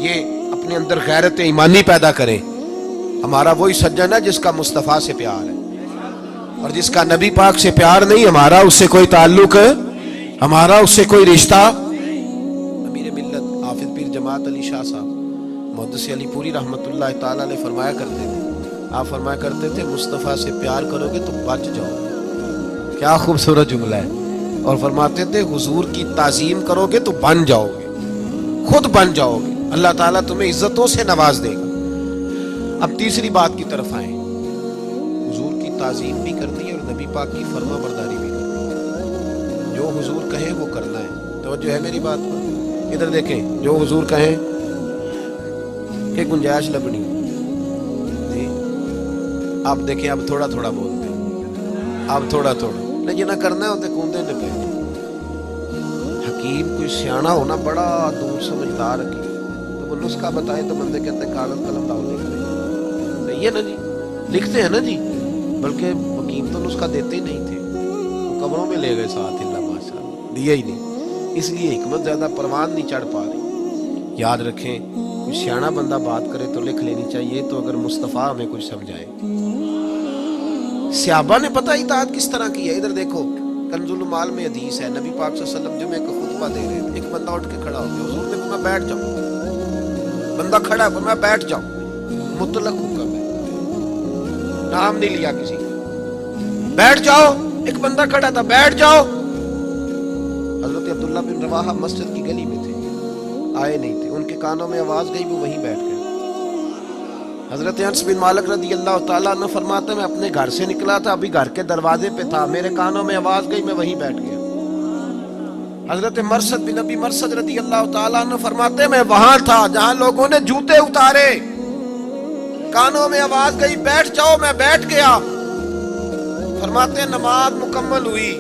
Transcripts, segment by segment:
یہ اپنے اندر غیرت ایمانی پیدا کریں. ہمارا وہی سجن ہے جس کا مصطفیٰ سے پیار ہے، اور جس کا نبی پاک سے پیار نہیں، ہمارا اس سے کوئی تعلق، ہمارا اس سے کوئی رشتہ. امیر ملت حافظ پیر جماعت علی شاہ صاحب محدث علی پوری رحمۃ اللہ تعالی علیہ فرمایا کرتے تھے، آپ فرمایا کرتے تھے مصطفیٰ سے پیار کرو گے تو بچ جاؤ گے. کیا خوبصورت جملہ ہے. اور فرماتے تھے حضور کی تعظیم کرو گے تو بن جاؤ گے، خود بن جاؤ گے، اللہ تعالیٰ تمہیں عزتوں سے نواز دے گا. اب تیسری بات کی طرف آئیں. حضور کی تعظیم بھی کرنی ہے اور نبی پاک کی فرما برداری بھی کرنی ہے. جو حضور کہیں وہ کرنا ہے. توجہ ہے میری بات پر؟ ادھر دیکھیں، جو حضور کہیں کہ گنجائش لبنی جی. آپ دیکھیں اب تھوڑا تھوڑا بولتے ہیں، اب تھوڑا تھوڑا نہیں نہ کرنا ہے ہوتے کھوندے نے پہ. حکیم کوئی سیانا ہونا بڑا دور سمجھدار حکیم، تو وہ نسخہ بتائے تو بندے کہتے ہیں کاغذ قلم لاؤ لکھ لیں. صحیح ہے نا جی، لکھتے ہیں نا جی. بلکہ حکیم تو نسخہ دیتے ہی نہیں تھے، وہ قبروں میں لے گئے ساتھ، اللہ ماشاء اللہ دیا ہی نہیں. اس لیے حکمت زیادہ پروان نہیں چڑھ پا رہی. یاد رکھیں کوئی سیانا بندہ بات کرے تو لکھ لینی چاہیے، تو اگر مصطفیٰ ہمیں کچھ سمجھائے. صحابہ نے پتہ اطاعت کس طرح کی ہے. ادھر دیکھو کنز المال میں حدیث ہے، نبی پاک صلی اللہ علیہ وسلم جمعہ کا خطبہ دے رہے تھے، ایک بندہ اٹھ کے کھڑا ہو گیا، حضور نے فرمایا بیٹھ جاؤ. بندہ کھڑا ہے، فرمایا بیٹھ جاؤ. مطلق حکم ہے، نام نہیں لیا کسی کا. بیٹھ جاؤ. ایک بندہ کھڑا تھا، بیٹھ جاؤ. حضرت عبداللہ بن رواحہ مسجد کی گلی میں تھے، آئے نہیں تھے. ان کے کانوں میں آواز گئی، وہ وہیں بیٹھ گئے. حضرت انس بن مالک رضی اللہ تعالیٰ عنہ فرماتے ہیں میں اپنے گھر سے نکلا تھا، ابھی گھر کے دروازے پہ تھا، میرے کانوں میں آواز گئی، میں وہیں بیٹھ گیا. حضرت مرثد بن ابی مرثد رضی اللہ تعالیٰ عنہ فرماتے ہیں میں وہاں تھا جہاں لوگوں نے جوتے اتارے، کانوں میں آواز گئی بیٹھ جاؤ، میں بیٹھ گیا. فرماتے ہیں نماز مکمل ہوئی.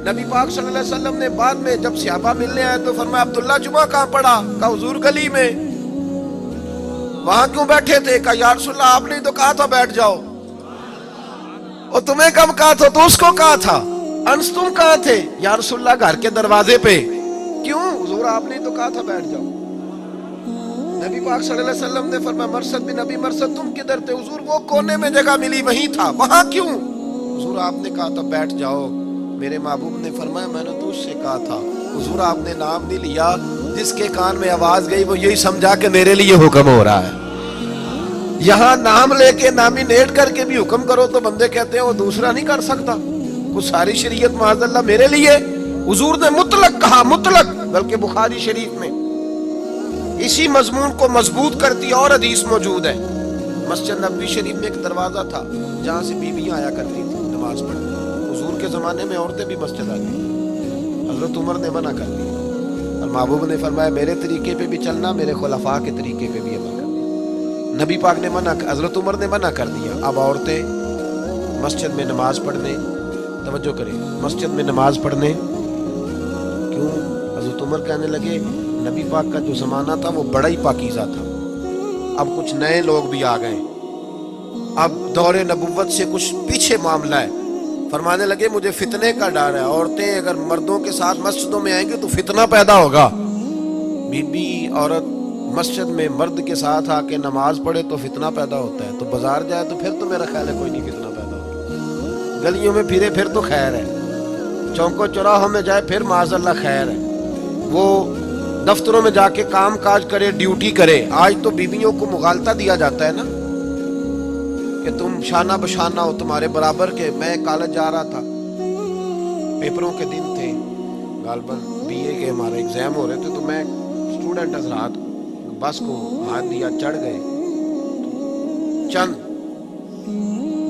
نبی پاک صلی اللہ علیہ وسلم نے بعد میں جب صحابہ ملنے آئے تو فرمایا عبداللہ جمعہ کہاں پڑھا؟ کہا حضور گلی میں. وہاں کیوں بیٹھے تھے؟ کہا یا رسول اللہ آپ نے تو کہا تھا بیٹھ جاؤ. اور تمہیں کب کہا تھا؟ تو اس کو کہا تھا. انس تم کہاں تھے؟ یا رسول اللہ گھر کے دروازے پہ. کیوں؟ حضور آپ نے تو کہا تھا بیٹھ جاؤ. نبی پاک صلی اللہ علیہ وسلم نے فرمایا مرثد بن ابی مرثد تم کدھر تھے؟ حضور وہ کونے میں جگہ ملی وہیں تھا. وہاں کیوں؟ حضور آپ نے کہا تھا بیٹھ جاؤ. میرے محبوب نے فرمایا میں نے تو اس سے کہا تھا. حضور آپ نے نام نہیں لیا، جس کے کان میں آواز گئی وہ یہی سمجھا کہ میرے لیے حکم ہو رہا ہے. یہاں نام لے کے نامینیٹ کر کے بھی حکم کرو تو بندے کہتے ہیں وہ دوسرا نہیں کر سکتا. وہ ساری شریعت معاذ اللہ میرے لیے. حضور نے مطلق کہا، مطلق. بلکہ بخاری شریف میں اسی مضمون کو مضبوط کرتی اور حدیث موجود ہے. مسجد نبوی شریف میں ایک دروازہ تھا جہاں سے بیویاں آیا کرتی تھی نماز پڑھنے. حضور کے زمانے میں عورتیں بھی مسجد آتی. حضرت عمر نے منع کر دیا اور محبوب نے فرمایا میرے طریقے پہ بھی چلنا، میرے خلفاء کے طریقے پہ بھی عمل کرنا. نبی پاک نے منع، حضرت عمر نے منع کر دیا. اب عورتیں مسجد میں نماز پڑھنے، توجہ کریں، مسجد میں نماز پڑھنے کیوں؟ حضرت عمر کہنے لگے نبی پاک کا جو زمانہ تھا وہ بڑا ہی پاکیزہ تھا، اب کچھ نئے لوگ بھی آ گئے، اب دور نبوت سے کچھ پیچھے معاملہ ہے. فرمانے لگے مجھے فتنے کا ڈر ہے، عورتیں اگر مردوں کے ساتھ مسجدوں میں آئیں گی تو فتنہ پیدا ہوگا. بی بی عورت مسجد میں مرد کے ساتھ آ کے نماز پڑھے تو فتنہ پیدا ہوتا ہے، تو بازار جائے تو پھر تو میرا خیال ہے کوئی نہیں فتنہ پیدا ہوتا. گلیوں میں پھرے پھر تو خیر ہے، چوکوں چوراہوں میں جائے پھر معاذ اللہ خیر ہے. وہ دفتروں میں جا کے کام کاج کرے، ڈیوٹی کرے. آج تو بیویوں کو مغالطہ دیا جاتا ہے نا کہ تم شانہ بشانہ ہو، تمہارے برابر کے. میں کالج جا رہا تھا، پیپروں کے دن تھے، غالباً بی اے کے ہمارے ایگزام ہو رہے تھے، تو میں اسٹوڈنٹ حضرات بس کو ہاتھ دیا، چڑھ گئے. چند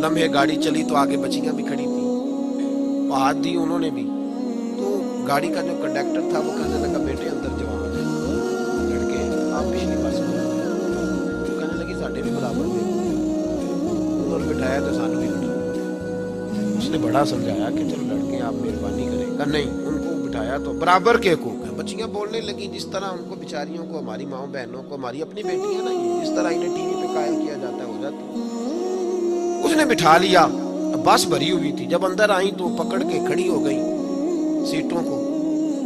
لمحے گاڑی چلی تو آگے بچیاں بھی کھڑی تھیں، وہ ہاتھ دی انہوں نے بھی. تو گاڑی کا جو کنڈکٹر تھا وہ کہنے لگا بیٹے اندر جوان ہے، لڑکے آپ پچھلی بس میں. تو کہنے لگی ساڈے بھی برابر دے، انہوں نے بٹھایا تو سانو بھی بٹھایا. اس نے بڑا سمجھایا کہ چلو لڑکے آپ مہربانی کریں. کہ نہیں، ان کو بٹھایا تو برابر کے حقوق ہیں. بچیاں بولنے لگیں جس طرح ان کو بیچاریوں کو، ہماری ماؤں بہنوں کو، ہماری اپنی بیٹیاں نا، جس طرح انہیں ٹی وی پہ قائل کیا جاتا ہے ہو جاتی. اس نے بٹھا لیا. بس بھری ہوئی تھی، جب اندر آئیں تو پکڑ کے کھڑی ہو گئی سیٹوں کو.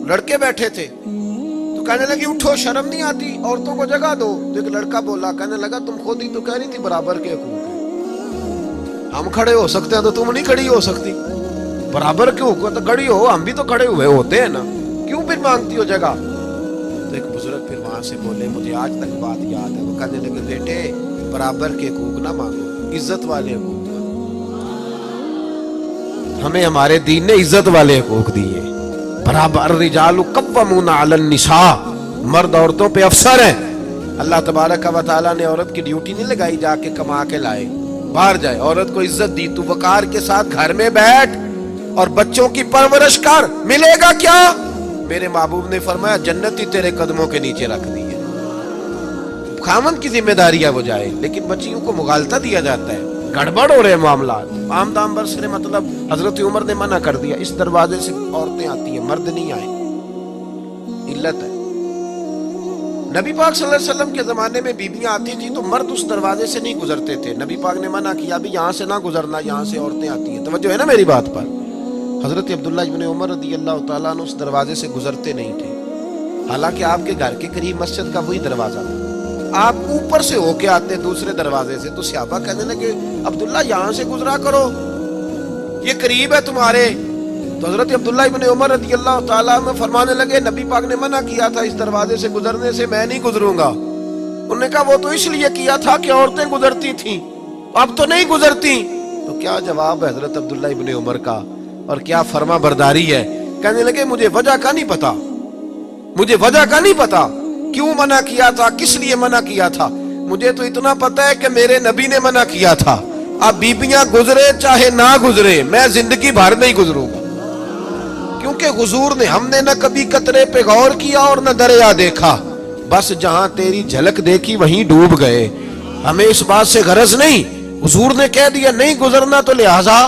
لڑکے بیٹھے تھے تو کہنے لگی اٹھو شرم نہیں آتی, عورتوں کو جگہ دو. تو ایک لڑکا بولا, کہنے لگا تم خود ہی تو کہہ رہی تھی برابر کے حقوق ہیں, ہم کھڑے ہو سکتے ہیں تو تم نہیں کھڑی ہو سکتی, برابر کے حقوق تو کھڑی ہو, ہم بھی تو کھڑے ہوئے ہوتے ہیں نا, کیوں پھر مانگتی ہو جگہ. تو ایک بزرگ پھر وہاں سے بولے, مجھے آج تک بات یاد ہے, وہ کہنے لگے بیٹے برابر کے حقوق نہ مانگو, عزت والے حقوق مانگو. ہمیں ہمارے دین نے عزت والے حقوق دیے. برابر الرجال قوامون علی النساء, مرد عورتوں پہ افسر ہیں. اللہ تبارک و تعالیٰ نے عورت کی ڈیوٹی نہیں لگائی جا کے کما کے لائے, باہر جائے, عورت کو عزت دی, تو وقار کے ساتھ گھر میں بیٹھ اور بچوں کی پرورش کر, ملے گا کیا؟ میرے محبوب نے فرمایا جنت ہی تیرے قدموں کے نیچے رکھ دی ہے. خاوند کی ذمہ داری ہے وہ جائے, لیکن بچیوں کو مغالطہ دیا جاتا ہے, گڑبڑ ہو رہے ہیں معاملات. عام دام برسرے مطلب حضرت عمر نے منع کر دیا, اس دروازے سے عورتیں آتی ہیں, مرد نہیں آئے, علت ہے. نبی پاک صلی اللہ علیہ وسلم کے زمانے میں بیویاں آتی تھی تو مرد اس دروازے سے نہیں گزرتے تھے. نبی پاک نے منع کیا بھی یہاں سے نہ گزرنا, یہاں سے عورتیں آتی ہیں. توجہ ہے نا میری بات پر. حضرت عبداللہ ابن عمر رضی اللہ تعالیٰ عنہ اس دروازے سے گزرتے نہیں تھے, حالانکہ آپ کے گھر کے قریب مسجد کا وہی دروازہ تھا. آپ اوپر سے ہو کے آتے دوسرے دروازے سے, تو صحابہ کہنے لگے عبداللہ یہاں سے گزرا کرو, یہ قریب ہے تمہارے. تو حضرت عبداللہ ابن عمر رضی اللہ تعالیٰ عنہ فرمانے لگے نبی پاک نے منع کیا تھا اس دروازے سے گزرنے سے, میں نہیں گزروں گا. انہوں نے کہا وہ تو اس لیے کیا تھا کہ عورتیں گزرتی تھیں, اب تو نہیں گزرتی. تو کیا جواب ہے حضرت عبداللہ ابن عمر کا, اور کیا فرما برداری ہے. کہنے لگے مجھے وجہ کا نہیں پتا, مجھے وجہ کا نہیں پتا کیوں منع کیا تھا, کس لیے منع کیا تھا. مجھے تو اتنا پتا ہے کہ میرے نبی نے منع کیا تھا. اب بیبیاں گزرے چاہے نہ گزرے, میں زندگی بھر نہیں گزروں گا, کیونکہ حضور نے, ہم نے نہ کبھی قطرے پہ غور کیا اور نہ دریا دیکھا, بس جہاں تیری جھلک دیکھی وہیں ڈوب گئے. ہمیں اس بات سے غرض نہیں, حضور نے کہہ دیا نہیں گزرنا تو لہذا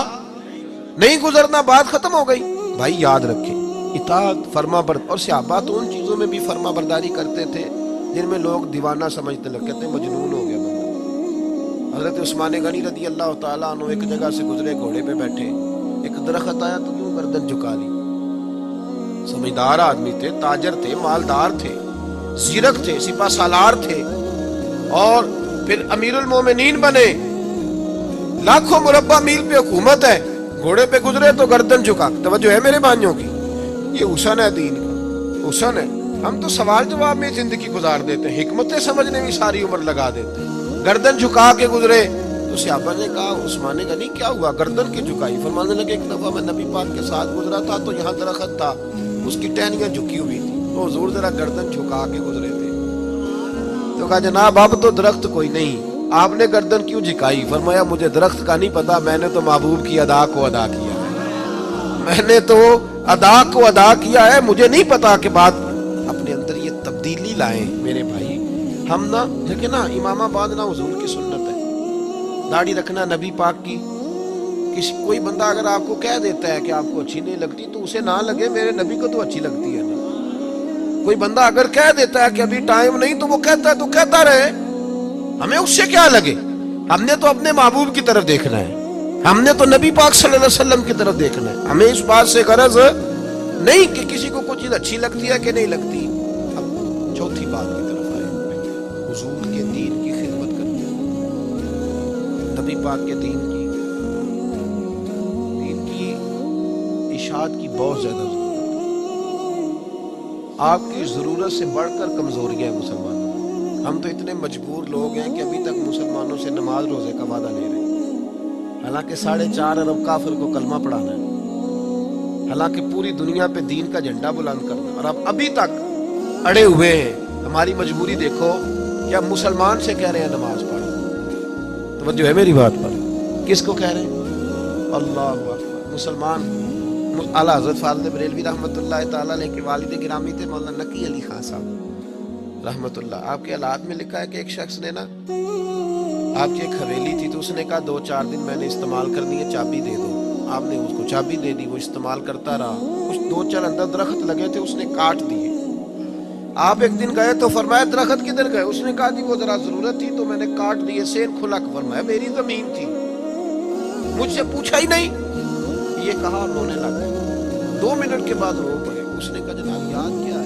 نہیں گزرنا, بات ختم ہو گئی. بھائی یاد رکھیں اطاعت فرما برداری, اور صحابہ تو ان چیزوں میں بھی فرما برداری کرتے تھے جن میں لوگ دیوانہ سمجھتے لگتے تھے, مجنون ہو گیا بندہ. حضرت عثمان غنی رضی اللہ تعالیٰ عنہ ایک جگہ سے گزرے, گھوڑے پہ بیٹھے, ایک درخت آیا تو یوں گردن جھکا لی. سمجھدار آدمی تھے, تاجر تھے, مالدار تھے, زیرک تھے, سپہ سالار تھے, اور پھر امیر المومنین بنے, لاکھوں مربع میل پہ حکومت ہے, گھوڑے پہ گزرے تو گردن جھکا. توجہ ہے میرے بھائیوں کی, یہ حسن ہے دین کا, حسن ہے. ہم تو سوال جواب میں زندگی گزار دیتے ہیں, حکمتیں سمجھنے میں ساری عمر لگا دیتے ہیں. گردن جھکا کے گزرے. تو صحابہ نے کہا عثمان غنی کیا ہوا, گردن کی جھکائی؟ فرمانے لگے ایک دفعہ میں نبی پاک کے ساتھ گزرا تھا تو یہاں درخت تھا, اس کی ٹہنیاں جھکی ہوئی تھی, تو حضور ذرا گردن جھکا کے گزرے تھے. تو کہا جناب اب تو درخت کوئی نہیں, آپ نے گردن کیوں جھکائی؟ فرمایا مجھے درخت کا نہیں پتا, میں نے تو محبوب کی ادا کو ادا کیا ہے, میں نے تو ادا کو ادا کیا ہے, مجھے نہیں پتا کہ بات اپنے اندر یہ تبدیلی لائیں. میرے بھائی ہم نہ دیکھیں نا, امامہ باندھنا حضور کی سنت ہے, داڑھی رکھنا نبی پاک کی. کوئی بندہ اگر آپ کو کہہ دیتا ہے کہ آپ کو اچھی نہیں لگتی تو اسے نہ لگے, میرے نبی کو تو اچھی لگتی ہے نا. کوئی بندہ اگر کہہ دیتا ہے کہ ابھی ٹائم نہیں تو وہ کہتا ہے تو کہتا رہے, ہمیں اس سے کیا لگے. ہم نے تو اپنے محبوب کی طرف دیکھنا ہے, ہم نے تو نبی پاک صلی اللہ علیہ وسلم کی طرف دیکھنا ہے. ہمیں اس بات سے غرض نہیں کہ کسی کو کوئی چیز اچھی لگتی ہے کہ نہیں لگتی. اب چوتھی بات کی طرف آئے, حضور کے دین کی خدمت کرنا, نبی پاک کے دین کی اشاعت کی بہت زیادہ ضرورت ہے. آپ کی ضرورت سے بڑھ کر کمزوریاں ہیں مسلمانوں میں. ہم تو اتنے مجبور لوگ ہیں کہ ابھی تک مسلمانوں سے نماز روزے کا وعدہ لے رہے ہیں, حالانکہ 4.5 ارب کافر کو کلمہ پڑھانا ہے, حالانکہ پوری دنیا پہ دین کا جھنڈا بلند کرنا ہے, اور اب ابھی تک اڑے ہوئے ہیں. ہماری مجبوری دیکھو کہ ہم مسلمان سے کہہ رہے ہیں نماز پڑھو. توجہ ہے میری بات پر, کس کو کہہ رہے ہیں؟ اللہ اکبر. مسلمان اعلیٰ حضرت فاضل بریلوی رحمۃ اللہ تعالیٰ علیہ کے والد گرامی تھے مولانا نقی علی خان صاحب رحمۃ اللہ. آپ کے حالات میں لکھا ہے کہ ایک شخص نے نا, آپ کی ایک حویلی تھی تو اس نے کہا 2-4 دن میں نے استعمال کرنی ہے, چابی دے دو. آپ نے اس کو چابی دے دی, وہ استعمال کرتا رہا. کچھ 2-4 اندر درخت لگے تھے, اس نے کاٹ دیے. آپ ایک دن گئے تو فرمایا درخت کدھر گئے؟ اس نے کہا جی وہ ذرا ضرورت تھی تو میں نے کاٹ دیے, سین کھلا. فرمایا میری زمین تھی, مجھ سے پوچھا ہی نہیں. یہ کہا رونے لگ گئے. 2 منٹ کے بعد رو پڑے. اس نے کہا جناب یاد کیا ہے؟